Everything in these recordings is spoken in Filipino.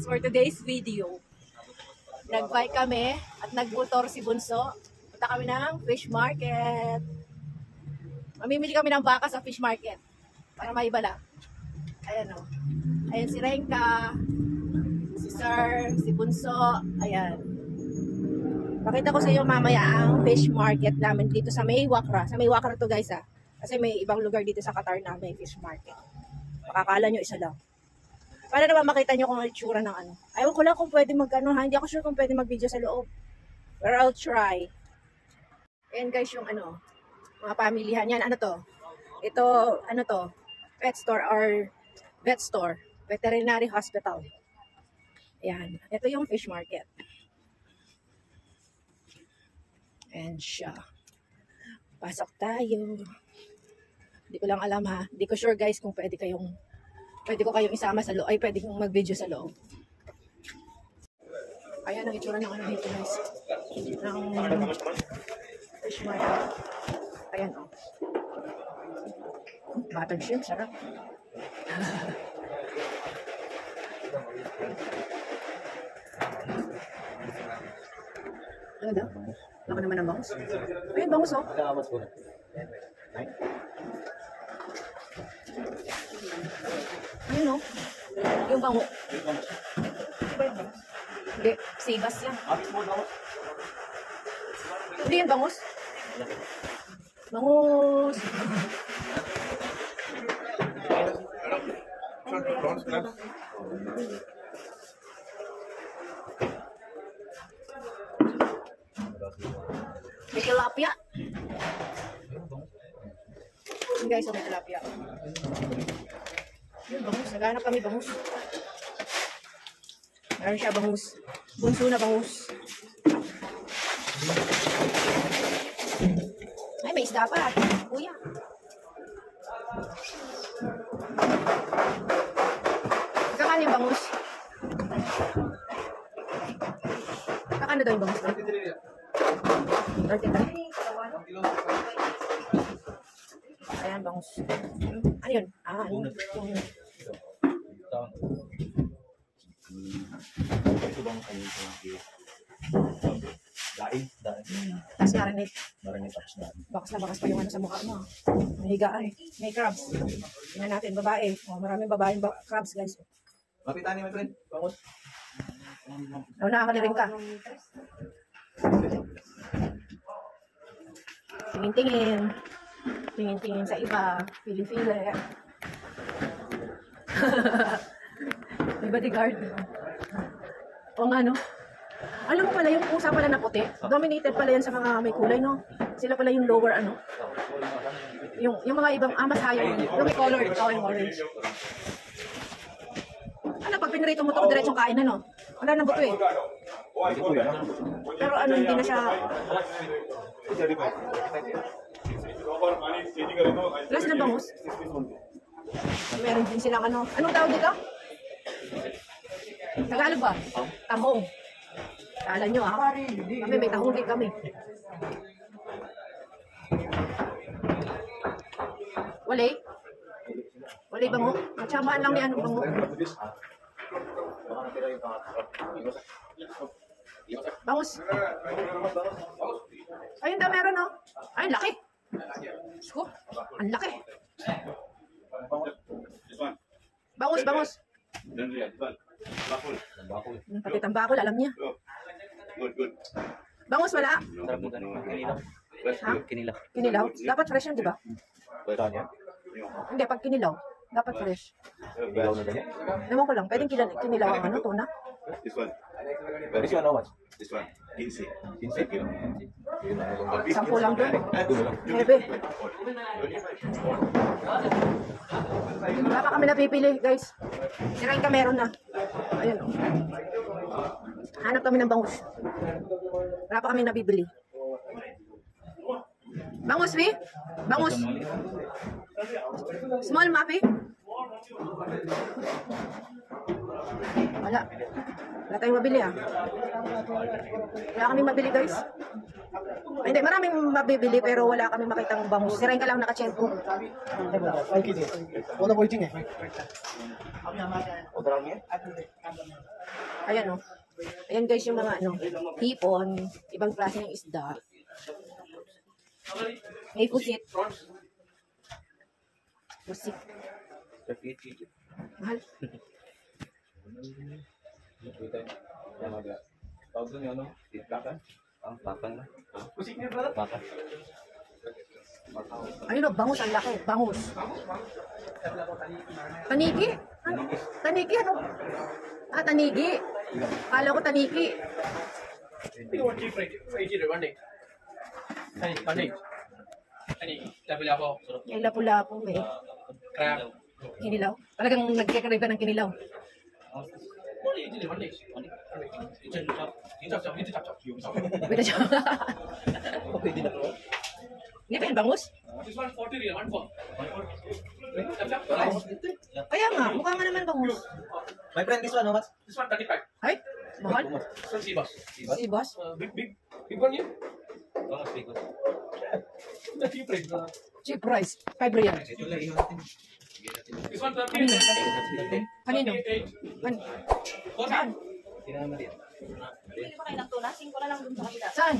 guys, for today's video. Nag-bike kami at nagmotor si Bunso. Punta kami ng fish market. Mamimili kami ng baka sa fish market. Para maibala. Ayan o. Ayan si Renka, si Sir, si Bunso. Ayan. Pakita ko sa iyo mamaya ang fish market namin dito sa May Wakra. Sa May Wakra to guys ha. Kasi may ibang lugar dito sa Qatar na may fish market. Makakala nyo isa lang. Para naman makita nyo kung ano itsura ng ano. Ayaw ko lang kung pwede mag-ano ha. Hindi ako sure kung pwede mag-video sa loob. But I'll try. Ayan guys yung ano. Mga pamilihan. Yan ano to. Ito ano to. Pet store or vet store. Veterinary hospital. Ayan. Ito yung fish market. And siya. Pasok tayo. Hindi ko lang alam ha. Hindi ko sure guys kung pwede ko kayong isama sa loob. Ay, pwede kong mag-video sa loob. Ayan ang itsura ng ano dito guys. Ng fish market. Ayan o. Buttered shrimp, sarap. Ano daw? Baka naman ang bangus. Ayun, bangus o. Ayun o. Yung bangus. Hindi, sibas yan. Hindi yan bangus. Bangus. May tilapia. Guys, may tilapia. Yun, bangus. Naghanap kami bangus. Meron siya bangus. Bunso na bangus. Ay, may isda pa. Kuya. Kakano yung bangus? Kakano daw yung bangus? 33. Ayan, bangus. Ano yun? Ah, ano? Ito bang daig? Tapos marinate. Marinate tapos daig. Bakas na bakas pa yung ano sa mukha mo. Nahiga ay. May crabs. Tingnan natin, babae. Oh, maraming babaeng crabs guys. Mapitan niyo, my friend. Bangus. Nakakaliring ka. Tingin-tingin. Tingin-tingin sa iba. Pili-pili. May bodyguard. O nga no. Alam mo pala yung pusa pala na puti. Dominated pala yan sa mga may kulay no. Sila pala yung lower ano. Yung mga ibang mas hayo. Yung may color. Ito yung orange. Ano pag pinrito mo ito diretsong kain na no. Wala nang buto eh. Pero ano hindi na siya. Last na bangus. Meron din silang ano. Anong tawag dito? Tagalog ba? Tahong. Kala nyo ah. Kami may tahong din kami. Walay? Walay bango? Matsamaan lang ni ano bango. Bangus. Ayun daw meron no? Ay, laki. Sko, ang laki. Bangus, bangus. Pati tambakol, alam niya. Bangus wala? Ha? Kinilaw. Kinilaw? Dapat fresh yun, di ba? Hindi, pag kinilaw, dapat fresh. Kinilaw na dali. Naman ko lang, pwedeng kinilaw ang ano, tuna? This one. This one, how much? This one. 15. 15 kilo. 10 lang doon. Hebe. Wala pa kami napipili, guys. Sirain ka meron na. Ayun o. Hanap kami ng bangus. Wala pa kami nabibili. Bangus, Vi? Bangus. Small, Mapi? Wala. Wala tayong mabili ah. Wala kami mabili guys. Ay, hindi, maraming mabibili pero wala kami makitang bangus. Sirain ka lang nakachempo. Ayan o. Ayan guys yung mga ano, hipon, ibang klase ng isda. May pusit. Pusit. Mahal. Tawag doon yung ano? Titlakan? Pakan na. Pusik niya ba? Pakan. Ayun o, bangus ang laki. Bangus. Tanigi? Ano? Tanigi ano? Ah, tanigi. Kala ko tanigi. Yung lapu-lapu may kinilaw. Talagang nagkakarib ka ng kinilaw. Pwede siya. Hindi ba yung bangus? Kaya nga, mukha nga naman bangus. My friend, this one, how much? Ay, mahal. Si boss. Cheap price. 5 real. Kanino? Saan? Saan?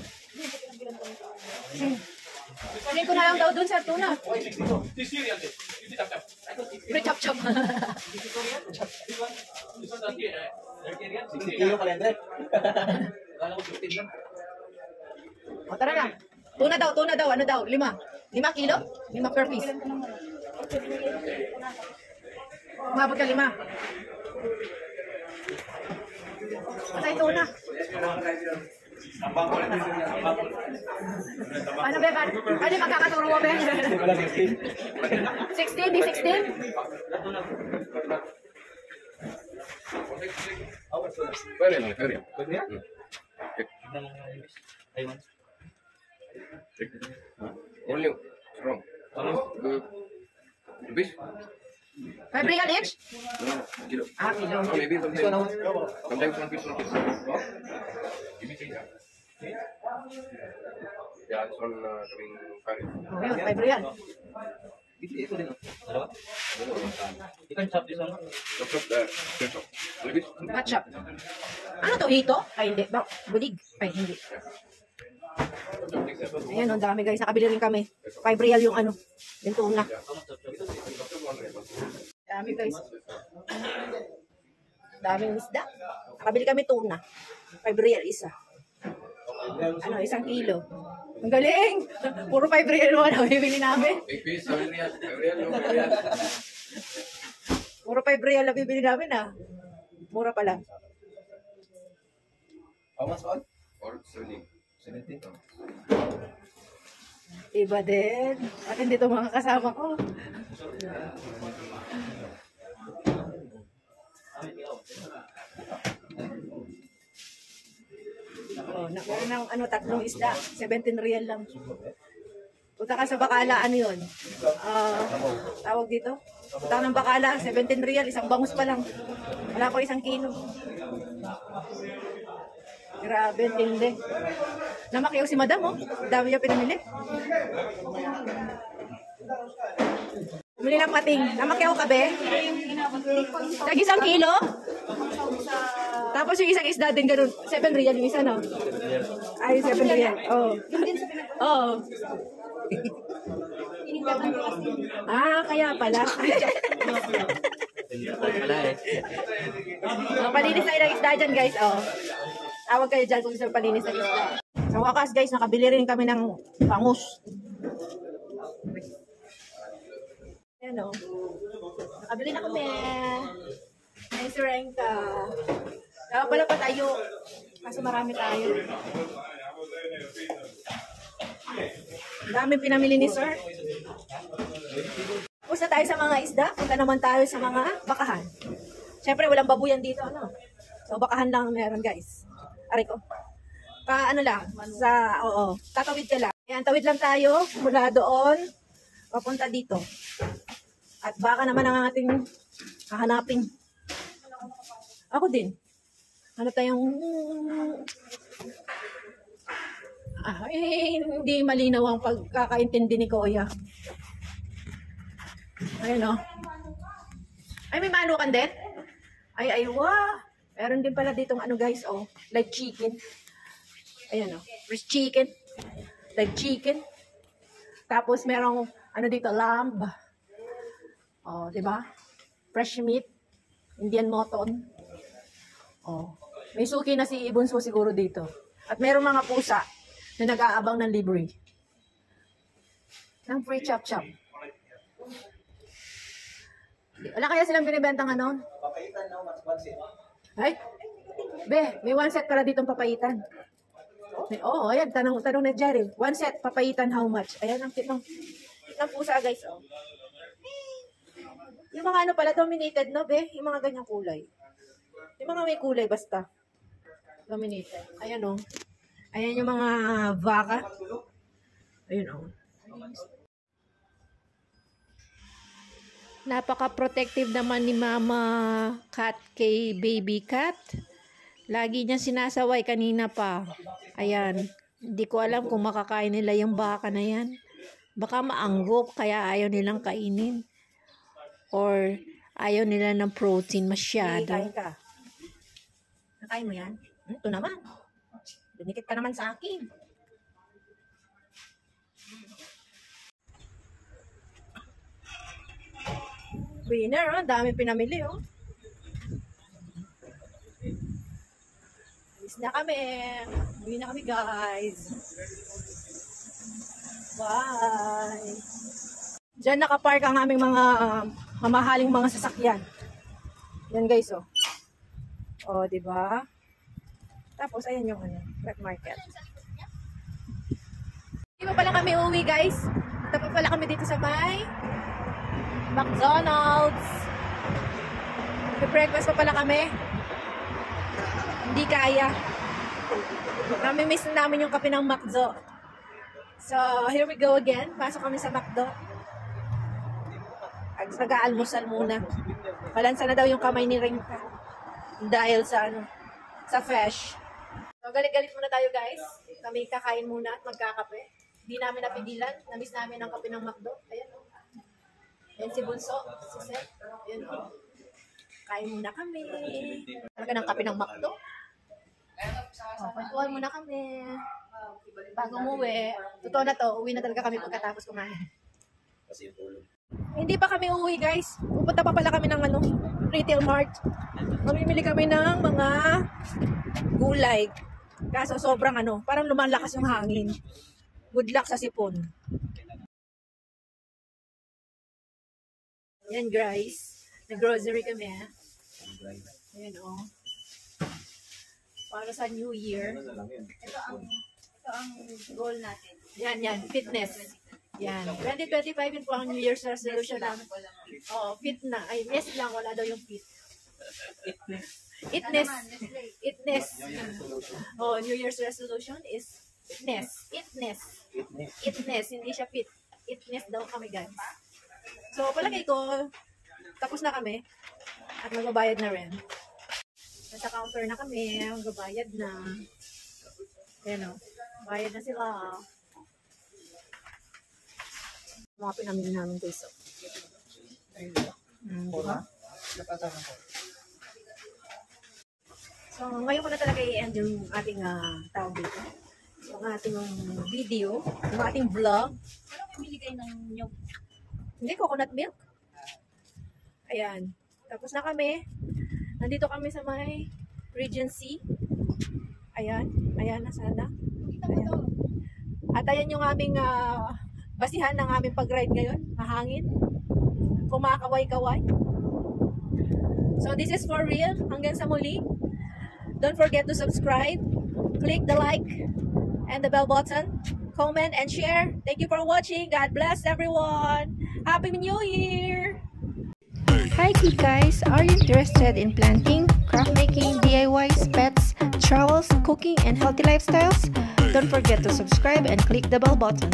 Kunin ko na lang daw dun sa tuna. Pre chop-chop. O tara na. Tuna daw. Ano daw? 5. 5 kilo? 5 per piece. Umabot ka 5. Patay tuna. Ano ba? Ano magkakaturo mo ba? 16? Di 16? Only strong. Fish? 5 real each? Kilo. Ah, kilo. Maybe sometimes one piece. Give me change. Yeah, this one coming curry. Oh, yun, 5 real. Chop, chop. Only fish? Ketchup. Ano to? Hito? Ay, hindi. Bulig? Ay, hindi. Ayan, ang dami guys. Nakabili rin kami. 5 real yung ano. Yung tuna. Dami guys. Daming isda. Nakabili kami tuna. 5 real isa. Ano, 1 kilo. Ang galing! Puro 5 real mo na bibili namin. Big fish, 7 real. 7 real, 5 real. Puro 5 real na bibili namin ah. Mura pala. How much all? Or 70. 17. Iba din. At hindi ito mga kasama ko. Oh, nakuha ng ano, 3 isda. 17 real lang. Punta ka sa Bacala, ano yun? Tawag dito? Punta ka ng Bacala, 17 real. Isang bangus pa lang. Wala pa 1 kilo. Grabe, tindi. Namakyaw si madam, oh. Dami niya pinamili. Bumili ng pating. Namakyaw ka, be? Tag 1 kilo? Tapos yung isang isda din ganun. 7 real yung isa, no? Ay, 7 real. Oo. Oo. Ah, kaya pala. Palinis na ilang isda dyan, guys. Oh. Tawag kayo dyan kung gusto palinis ng isda. Sa wakas, guys, nakabili rin kami ng bangus. Ayan, oh. Nakabili na kami. Nice rengka. Dapat pala pa tayo. Kaso marami tayo. Dami pinamili ni sir. Pusa tayo sa mga isda. Punta naman tayo sa mga bakahan. Siyempre, walang babuyan dito. Ano? So, bakahan lang meron, guys. Aray ko. Ano lang. Tatawid ka lang. Ayan, tawid lang tayo. Mula doon. Papunta dito. At baka naman ang ating hahanapin. Ako din. Ano tayong Hindi malinaw ang pagkakaintindi ni Kuya. Ayun, oh. Ay, may manukan din? Ay, wow. Meron din pala ditong ano, guys, oh. Like chicken. Ayan, oh. Fresh chicken. Like chicken. Tapos, merong, ano dito, lamb. Oh, di ba? Fresh meat. Indian mutton. Oh. May suki na si Bunso siguro dito. At merong mga pusa na nag-aabang ng libre. Ng free chop-chop. Wala kaya silang binibentang ano? Papaitan na, one set. Ay, be, may one set pala ditong papaitan. Oo, ayan, tanong na Jerry. One set, papaitan, how much? Ayan, ang kitang pusa, guys. Oh. Yung mga ano pala, dominated, no, be? Yung mga ganyang kulay. Yung mga may kulay, basta. Dominated. Ayan, oh. Ayan yung mga baka. Ayun, oh. Napaka-protective naman ni Mama Cat kay baby cat. Lagi niya sinasaway kanina pa. Ayan. Hindi ko alam kung makakain nila yung baka na yan. Baka maanggop kaya ayaw nilang kainin. Or ayaw nila ng protein masyado. Kain ka. Nakain mo yan? Ito naman. Dinikit ka naman sa akin. Winner, oh. Dami pinamili, oh. Alis na kami. Uwi na kami, guys. Bye. Diyan nakapark ang aming mga mamahaling mga sasakyan. Yan, guys, oh. Oh, diba? Tapos, ayan yung ano, wet market. Hindi pa pala kami uwi, guys. Tapos pala kami dito sa may McDonald's. May-breakfast pa pala kami. Hindi kaya. Nami-miss namin yung kape ng McDo. So, here we go again. Pasok kami sa McDo. Nag-aalmusal muna. Balansa na daw yung kamay ni Ringka. Dahil sa ano, sa fish. So, galit-galit muna tayo, guys. Kami kakain muna at magkakape. Hindi namin napigilan. Namiss namin ang kape ng McDo. Ayan. Ayan si Bunso. Si Seth. Ayan. Kain muna kami. Talaga ng kape ng McDo. Kwentuhan muna kami. Bago umuwi. Totoo na to. Uwi na talaga kami pagkatapos kumain. Hindi pa kami uwi, guys. Pupunta pa pala kami ng ano, retail mart. Mamimili kami ng mga gulay. Kaso sobrang ano, parang lumalakas yung hangin. Good luck sa sipon. Yan, guys. Nag-grocery kami, ha? Ayan, oh. Para sa New Year. Ito ang goal natin. Yan. Fitness. Yan. 2025 yun po ang New Year's resolution namin. Oo, fit na. Ay, yes lang. Wala daw yung fit. Itness. Oh, New Year's resolution is Itness. Hindi siya fit. Itness daw kami, guys. So, palagay ko, tapos na kami. At magbabayad na rin. Nasa counter na kami. Magbabayad na. Ayan o. Bayad na sila. Mga pinamili namin guys. Diba? So, ngayon ko na talaga i-end yung ating tawag dito. Yung ating video. Yung ating vlog. Ano pumili kayo ng nyog? Hindi, coconut milk. Ayan. Tapos na kami. Nandito kami sa may Regency. Ayan. Ayan na sana. Ayan. At ayan yung aming basihan ng aming pag-ride ngayon. Mahangin. Kumakaway-kaway. So this is for real. Hanggang sa muli. Don't forget to subscribe. Click the like and the bell button. Comment and share. Thank you for watching. God bless everyone. Happy New Year! Hi guys, are you interested in planting, craft making, DIYs, pets, travels, cooking, and healthy lifestyles? Don't forget to subscribe and click the bell button.